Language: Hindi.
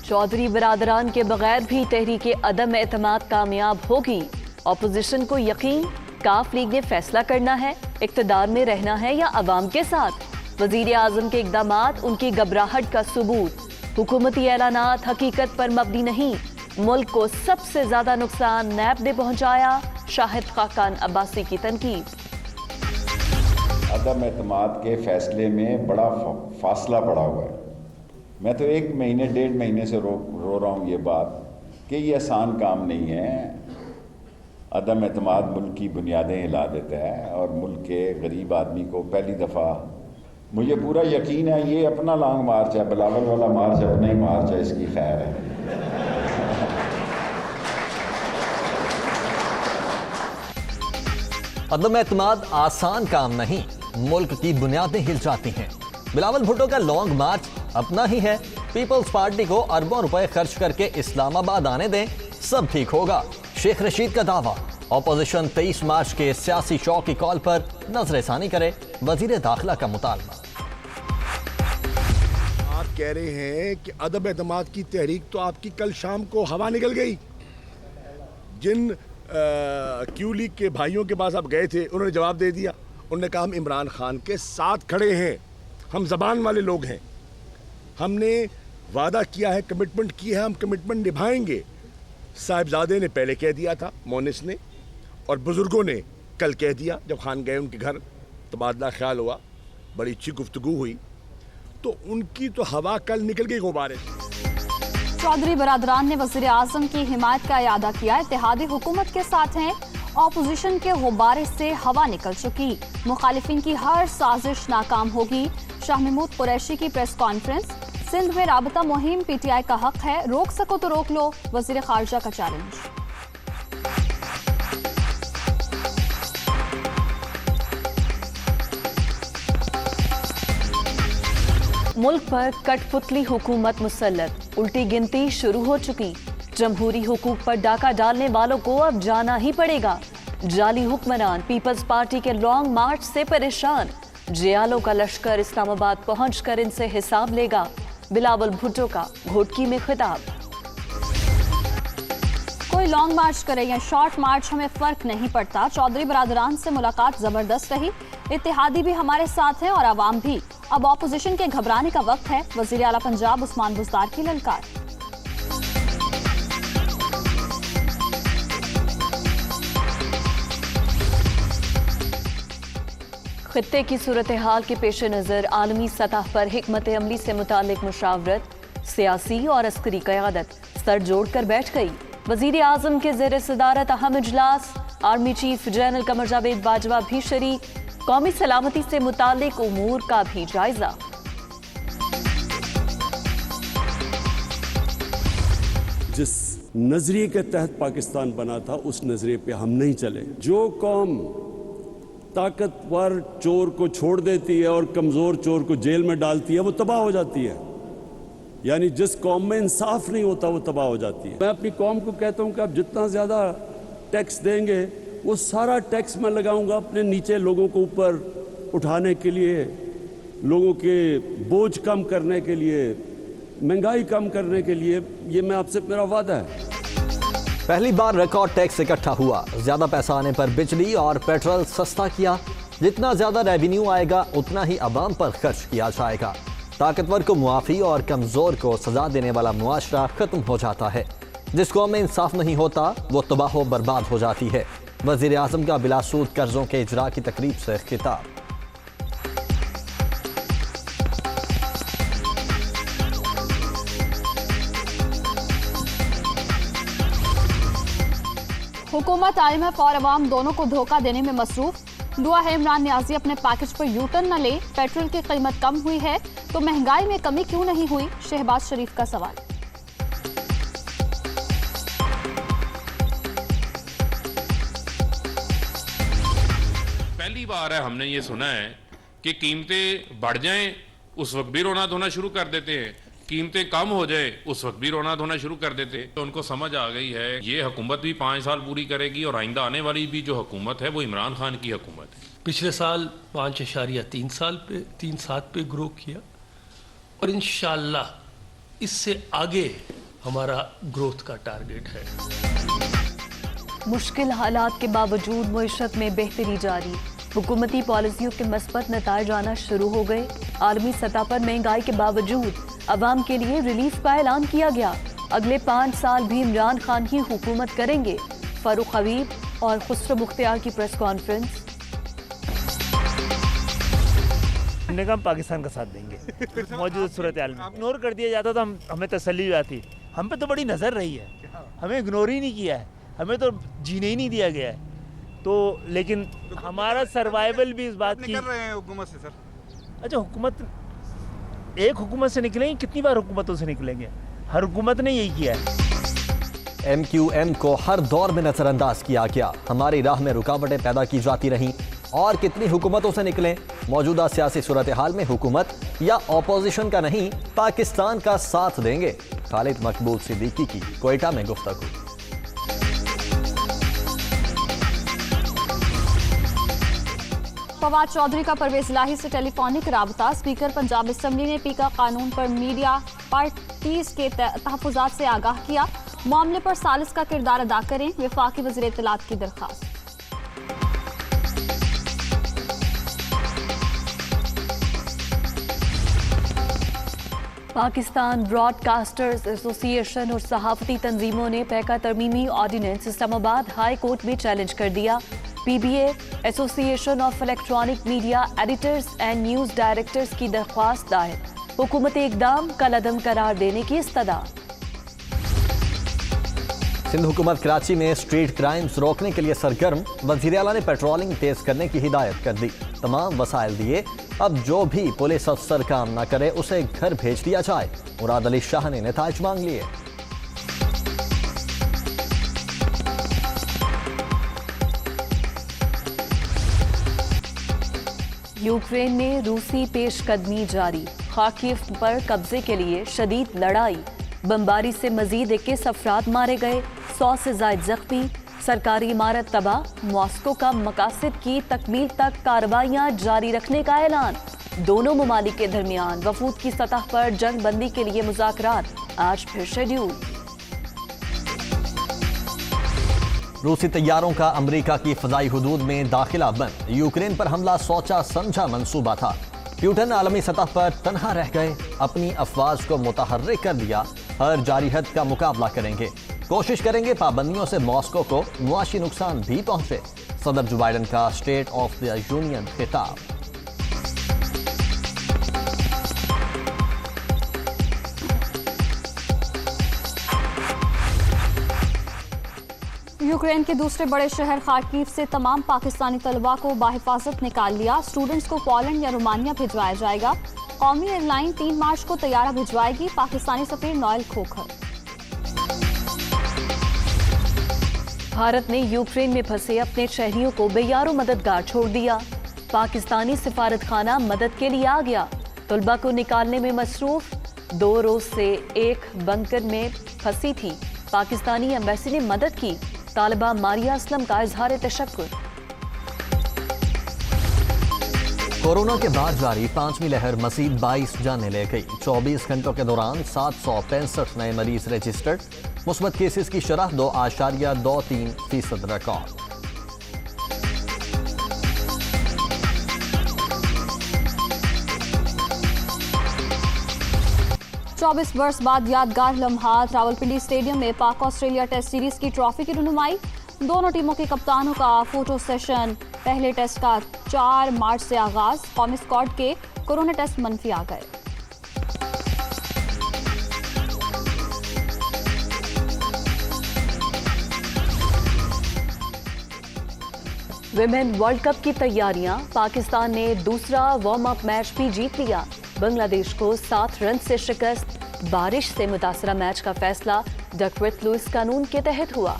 चौधरी बरादरान के बगैर भी तहरीक अदम एतमाद कामयाब होगी। ऑपोजिशन को यकीन काफ लीग ने फैसला करना है, इक्तदार में रहना है या अवाम के साथ। वजीर आजम के इकदामात उनकी घबराहट का सबूत। हुकूमती ऐलानात हकीकत पर मबनी नहीं। मुल्क को सबसे ज्यादा नुकसान नैब ने पहुंचाया। शाहिद खाकान अब्बासी की तनकीद। अदम एतमाद के फैसले में बड़ा फासला पड़ा हुआ है। मैं तो 1 महीने 1.5 महीने से रो रहा हूँ ये बात कि ये आसान काम नहीं है। अदम एतमाद मुल्क की बुनियादें हिला देता है और मुल्क के गरीब आदमी को पहली दफ़ा, मुझे पूरा यकीन है ये अपना लॉन्ग मार्च है, बिलावल वाला मार्च अपना ही मार्च है, इसकी खैर है। अदम एतमाद आसान काम नहीं, मुल्क की बुनियादें हिल जाती हैं। बिलावल भुट्टो का लॉन्ग मार्च अपना ही है। पीपल्स पार्टी को अरबों रुपए खर्च करके इस्लामाबाद आने दें, सब ठीक होगा। शेख रशीद का दावा। ऑपोजिशन 23 मार्च के सियासी शौक की कॉल पर नजरसानी करे, वजीर दाखिला का मुतालबा। आप कह रहे हैं कि अदम एतमाद की तहरीक तो आपकी कल शाम को हवा निकल गई। जिन क्यू लीग के भाइयों के पास आप गए थे, उन्होंने जवाब दे दिया। उन्होंने कहा हम इमरान खान के साथ खड़े हैं, हम जबान वाले लोग हैं, हमने वादा किया है, कमिटमेंट की है, हम कमिटमेंट निभाएंगे। साहिबजादे ने पहले कह दिया था, मोनिस ने, और बुजुर्गों ने कल कह दिया जब खान गए उनके घर, तबादला ख्याल हुआ, बड़ी अच्छी गुफ्तगू हुई, तो उनकी तो हवा कल निकल गई गुब्बारे। चौधरी बरादरान ने वज़ीर आज़म की हिमायत का इरादा किया। इत्तेहादी हुकूमत के साथ हैं। ऑपोजिशन के गुब्बारे से हवा निकल चुकी। मुखालिफिन की हर साजिश नाकाम होगी। शाह महमूद कुरैशी की प्रेस कॉन्फ्रेंस। सिंध में राबता मुहिम PTI का हक है, रोक सको तो रोक लो, वज़ीर खारजा का चैलेंज। मुल्क पर कठपुतली हुकूमत मुसल्लत। उल्टी गिनती शुरू हो चुकी। जमहूरी हुकूक पर डाका डालने वालों को अब जाना ही पड़ेगा। जाली हुक्मरान पीपल्स पार्टी के लॉन्ग मार्च से परेशान। जियालों का लश्कर इस्लामाबाद पहुंचकर इनसे हिसाब लेगा। बिलावल भुट्टो का घोटकी में खिताब। कोई लॉन्ग मार्च करे या शॉर्ट मार्च, हमें फर्क नहीं पड़ता। चौधरी बरादरान से मुलाकात जबरदस्त रही। इत्तेहादी भी हमारे साथ हैं और आवाम भी। अब ऑपोजिशन के घबराने का वक्त है। वजीर आला पंजाब उस्मान बुज़दार की ललकार। खित्ते की सूरत हाल के पेश नज़र आलमी सतह पर हिकमत अमली से मुतालिक मुशावरत, सियासी और अस्करी क़यादत सर जोड़कर बैठ गई। वज़ीर आज़म के ज़ेर सदारत अहम इजलास। Army chief general Qamar Javed Bajwa भी शरीक। कौमी सलामती से मुतालिक उमूर का भी जायजा। जिस नजरिए के तहत पाकिस्तान बना था, उस नजरिए पे हम नहीं चले। जो कौम ताकतवर चोर को छोड़ देती है और कमजोर चोर को जेल में डालती है, वो तबाह हो जाती है। यानी जिस कौम में इंसाफ नहीं होता, वो तबाह हो जाती है। मैं अपनी कौम को कहता हूं कि आप जितना ज्यादा टैक्स देंगे, वो सारा टैक्स मैं लगाऊंगा अपने नीचे लोगों को ऊपर उठाने के लिए, लोगों के बोझ कम करने के लिए, महंगाई कम करने के लिए। ये मैं आपसे, मेरा वादा है। पहली बार रिकॉर्ड टैक्स इकट्ठा हुआ। ज्यादा पैसा आने पर बिजली और पेट्रोल सस्ता किया। जितना ज्यादा रेवेन्यू आएगा, उतना ही अवाम पर खर्च किया जाएगा। ताकतवर को मुआफी और कमजोर को सजा देने वाला मुआशरा खत्म हो जाता है। जिस कौम में इंसाफ नहीं होता, वो तबाह बर्बाद हो जाती है। वज़ीर आज़म का बिलासूद कर्जों के इजरा की तकरीब से खिताब। हुकूमत, IMF और अवाम दोनों को धोखा देने में मसरूफ। दुआ है इमरान नियाजी अपने पैकेज पर यूटर्न न ले। पेट्रोल की कीमत कम हुई है तो महंगाई में कमी क्यों नहीं हुई, शहबाज शरीफ का सवाल। पहली बार है हमने ये सुना है कि कीमतें बढ़ जाएं उस वक्त भी रोना धोना शुरू कर देते हैं, कीमतें कम हो जाए उस वक्त भी रोना धोना शुरू कर देते हैं। तो उनको समझ आ गई है ये हुकूमत भी 5 साल पूरी करेगी और आइंदा आने वाली भी जो हुकूमत है वो इमरान खान की हुकूमत है। पिछले साल 5.37 पे ग्रो किया और इंशाअल्लाह इससे आगे हमारा ग्रोथ का टारगेट है। मुश्किल हालात के बावजूद मईशत में बेहतरी जारी, हुकूमती पॉलिसियों के मस्बत नताइज आना शुरू हो गए। आलमी सतह पर महंगाई के बावजूद अवाम के लिए रिलीफ का ऐलान किया गया। अगले 5 साल भी इमरान खान ही हुकूमत करेंगे। फारूक हबीब और खुसरो मुख्तियार की प्रेस कॉन्फ्रेंस। हमने कहा हम पाकिस्तान का साथ देंगे मौजूदा सूरत हाल में। इग्नोर कर दिया जाता तो हमें तसल्ली हो जाती। हम पे तो बड़ी नज़र रही है, हमें इग्नोर ही नहीं किया है, हमें तो जीने ही नहीं दिया गया है। तो लेकिन हमारा सर्वाइवल भी इस बात की कर रहे हैं हुकूमत से। सर अच्छा, हुकूमत एक हुकूमत से निकलेंगे, कितनी बार हुकूमतों से निकलेंगे? हर हुकूमत ने यही किया है। MQM को हर दौर में नजरअंदाज किया गया, हमारी राह में रुकावटें पैदा की जाती रहीं। और कितनी हुकूमतों से निकलें, मौजूदा सियासी सूरत हाल में हुकूमत या ऑपोजिशन का नहीं, पाकिस्तान का साथ देंगे। खालिद मकबूल सिद्दीकी की कोयटा में गुफ्तगू। फवाद चौधरी का परवेज इलाही से टेलीफोनिक राबता। स्पीकर पंजाब असम्बली ने पीका कानून पर मीडिया पार्टीज के तहफ़्फ़ुज़ात से आगाह किया। मामले पर सालिस का किरदार अदा करें, वफाकी वज़ीर इत्तलात की दरख्वास्त। पाकिस्तान ब्रॉडकास्टर्स एसोसिएशन और सहाफ़ती तंजीमों ने पैका तरमीमी ऑर्डिनेंस इस्लामाबाद हाई कोर्ट में चैलेंज कर दिया। PBA association of electronic media editors and news directors की दरख्वास्त दायर, हुकूमती इक़दाम कलअदम करार देने की इस्तदा। सिंध हुकूमत कराची में स्ट्रीट क्राइम्स रोकने के लिए सरगर्म, वज़ीर आला ने पेट्रोलिंग तेज करने की हिदायत कर दी। तमाम वसाइल दिए, अब जो भी पुलिस अफसर काम ना करे उसे घर भेज दिया जाए। मुराद अली शाह ने नताइज मांग लिए। यूक्रेन में रूसी पेशकदमी जारी, खार्किव पर कब्जे के लिए शदीद लड़ाई। बमबारी से मजीद 21 अफराद मारे गए, 100 से जायद जख्मी। सरकारी इमारत तबाह, मॉस्को का मकासद की तकमील तक कार्रवाइयां जारी रखने का ऐलान। दोनों ममालिक के दरमियान वफूद की सतह पर जंग बंदी के लिए मुज़ाकरात आज फिर शेड्यूल। रूसी तैयारों का अमेरिका की फ़ज़ाई हुदूद में दाखिला बंद, यूक्रेन पर हमला सोचा समझा मंसूबा था। प्यूटन आलमी सतह पर तनहा रह गए, अपनी अफवाज को मुतहर्रिक कर दिया। हर जारी हद का मुकाबला करेंगे, कोशिश करेंगे पाबंदियों से मॉस्को को मुआशी नुकसान भी पहुंचे। सदर जो बाइडन का स्टेट ऑफ द यूनियन खिताब। यूक्रेन के दूसरे बड़े शहर खार्किव से तमाम पाकिस्तानी तलबा को बाहिफाजत निकाल लिया। स्टूडेंट्स को पोलैंड या रोमानिया भिजवाया जाएगा। कौमी एयरलाइन 3 मार्च को तैयारा भिजवाएगी। पाकिस्तानी सफीर नोएल खोखर। भारत ने यूक्रेन में फंसे अपने शहरियों को बेयारो मददगार छोड़ दिया। पाकिस्तानी सिफारत खाना मदद के लिए आ गया। तलबा को निकालने में मसरूफ, 2 रोज से एक बंकर में फंसी थी। पाकिस्तानी एम्बेसी ने मदद की। तालिबा मारिया असलम का इजहार तशक्कुर। कोरोना के बाद जारी 5वीं लहर मजीद 22 जानें ले गई। 24 घंटों के दौरान 765 नए मरीज रजिस्टर्ड, मुस्बत केसेस की शरह 2.23% रिकॉर्ड। चौबीस वर्ष बाद यादगार लम्हात, रावलपिंडी स्टेडियम में पाक ऑस्ट्रेलिया टेस्ट सीरीज की ट्रॉफी की रुनुमाई। दोनों टीमों के कप्तानों का फोटो सेशन। पहले टेस्ट का 4 मार्च से आगाज। कौमी स्क्वाड के कोरोना टेस्ट मनफी आ गए। विमेन वर्ल्ड कप की तैयारियां, पाकिस्तान ने दूसरा वार्म अप मैच भी जीत लिया। बांग्लादेश को 7 रन से शिकस्त। बारिश से मुतासरा मैच का फैसला डकवर्थ लुइस कानून के तहत हुआ।